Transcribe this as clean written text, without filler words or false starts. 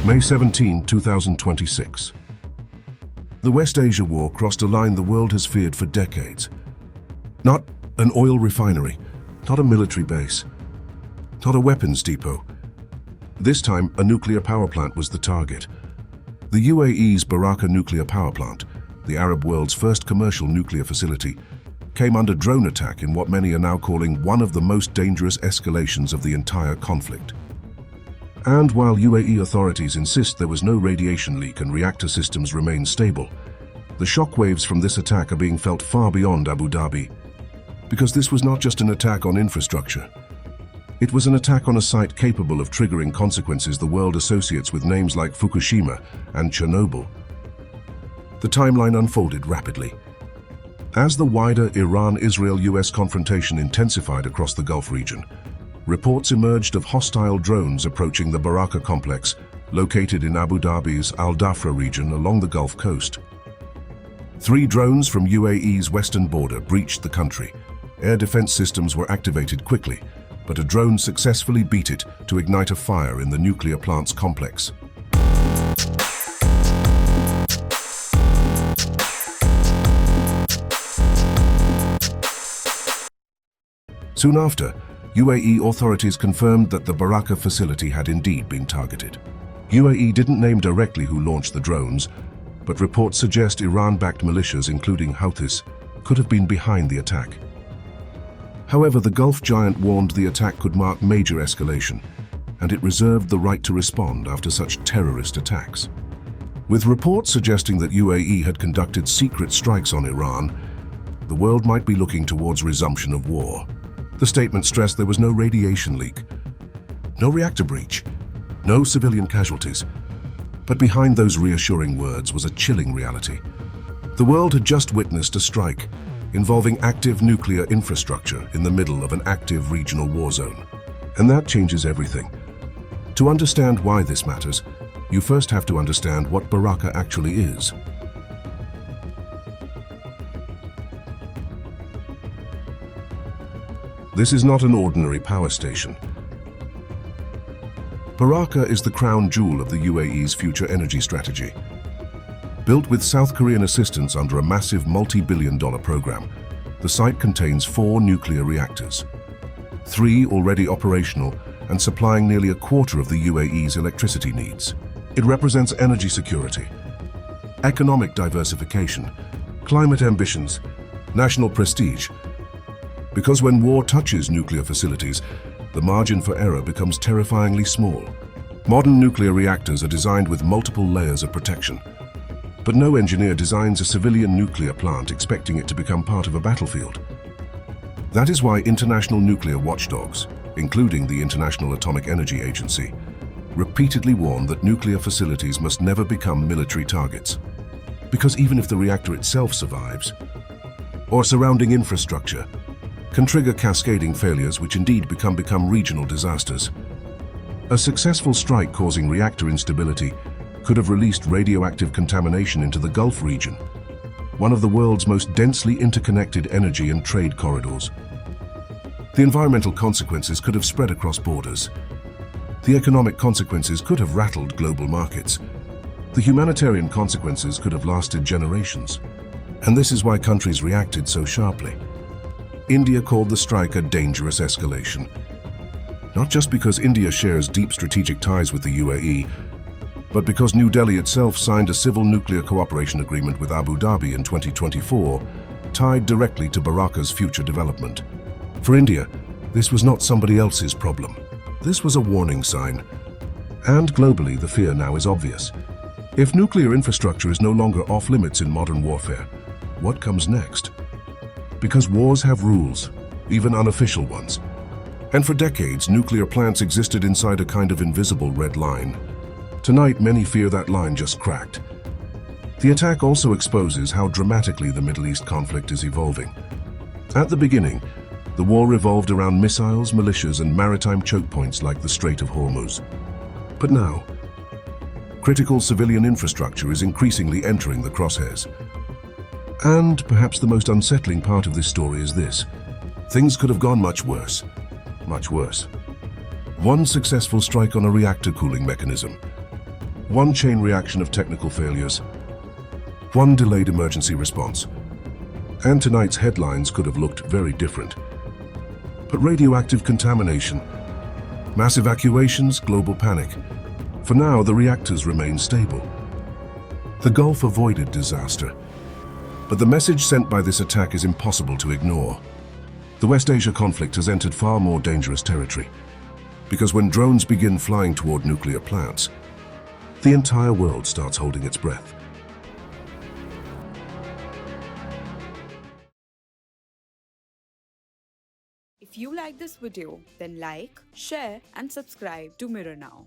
May 17, 2026. The West Asia War crossed a line the world has feared for decades. Not an oil refinery, not a military base, not a weapons depot. This time, a nuclear power plant was the target. The UAE's Baraka nuclear power plant, the Arab world's first commercial nuclear facility, came under drone attack in what many are now calling one of the most dangerous escalations of the entire conflict. And while UAE authorities insist there was no radiation leak and reactor systems remain stable, the shockwaves from this attack are being felt far beyond Abu Dhabi. Because this was not just an attack on infrastructure. It was an attack on a site capable of triggering consequences the world associates with names like Fukushima and Chernobyl. The timeline unfolded rapidly. As the wider Iran-Israel-US confrontation intensified across the Gulf region, reports emerged of hostile drones approaching the Baraka complex, located in Abu Dhabi's Al Dhafra region along the Gulf coast. 3 drones from UAE's western border breached the country. Air defense systems were activated quickly, but a drone successfully beat it to ignite a fire in the nuclear plant's complex. Soon after, UAE authorities confirmed that the Baraka facility had indeed been targeted. UAE didn't name directly who launched the drones, but reports suggest Iran-backed militias, including Houthis, could have been behind the attack. However, the Gulf giant warned the attack could mark major escalation, and it reserved the right to respond after such terrorist attacks. With reports suggesting that UAE had conducted secret strikes on Iran, the world might be looking towards resumption of war. The statement stressed there was no radiation leak, no reactor breach, no civilian casualties. But behind those reassuring words was a chilling reality. The world had just witnessed a strike involving active nuclear infrastructure in the middle of an active regional war zone. And that changes everything. To understand why this matters, you first have to understand what Baraka actually is. This is not an ordinary power station. Baraka is the crown jewel of the UAE's future energy strategy. Built with South Korean assistance under a massive multi-billion-dollar program, the site contains 4 nuclear reactors, 3 already operational and supplying nearly a quarter of the UAE's electricity needs. It represents energy security, economic diversification, climate ambitions, national prestige. Because when war touches nuclear facilities, the margin for error becomes terrifyingly small. Modern nuclear reactors are designed with multiple layers of protection. But no engineer designs a civilian nuclear plant expecting it to become part of a battlefield. That is why international nuclear watchdogs, including the International Atomic Energy Agency, repeatedly warn that nuclear facilities must never become military targets. Because even if the reactor itself survives, or surrounding infrastructure, can trigger cascading failures which indeed become regional disasters. A successful strike causing reactor instability could have released radioactive contamination into the Gulf region, one of the world's most densely interconnected energy and trade corridors. The environmental consequences could have spread across borders. The economic consequences could have rattled global markets. The humanitarian consequences could have lasted generations. And this is why countries reacted so sharply. India called the strike a dangerous escalation. Not just because India shares deep strategic ties with the UAE, but because New Delhi itself signed a civil nuclear cooperation agreement with Abu Dhabi in 2024, tied directly to Baraka's future development. For India, this was not somebody else's problem. This was a warning sign. And globally, the fear now is obvious. If nuclear infrastructure is no longer off limits in modern warfare, what comes next? Because wars have rules, even unofficial ones. And for decades, nuclear plants existed inside a kind of invisible red line. Tonight, many fear that line just cracked. The attack also exposes how dramatically the Middle East conflict is evolving. At the beginning, the war revolved around missiles, militias, and maritime choke points like the Strait of Hormuz. But now, critical civilian infrastructure is increasingly entering the crosshairs. And perhaps the most unsettling part of this story is this. Things could have gone much worse. Much worse. One successful strike on a reactor cooling mechanism, One chain reaction of technical failures, one delayed emergency response. And tonight's headlines could have looked very different. But radioactive contamination, mass evacuations, global panic. For now, the reactors remain stable. The Gulf avoided disaster. But the message sent by this attack is impossible to ignore. The West Asia conflict has entered far more dangerous territory. Because when drones begin flying toward nuclear plants, the entire world starts holding its breath. If you like this video, then like, share and subscribe to Mirror Now.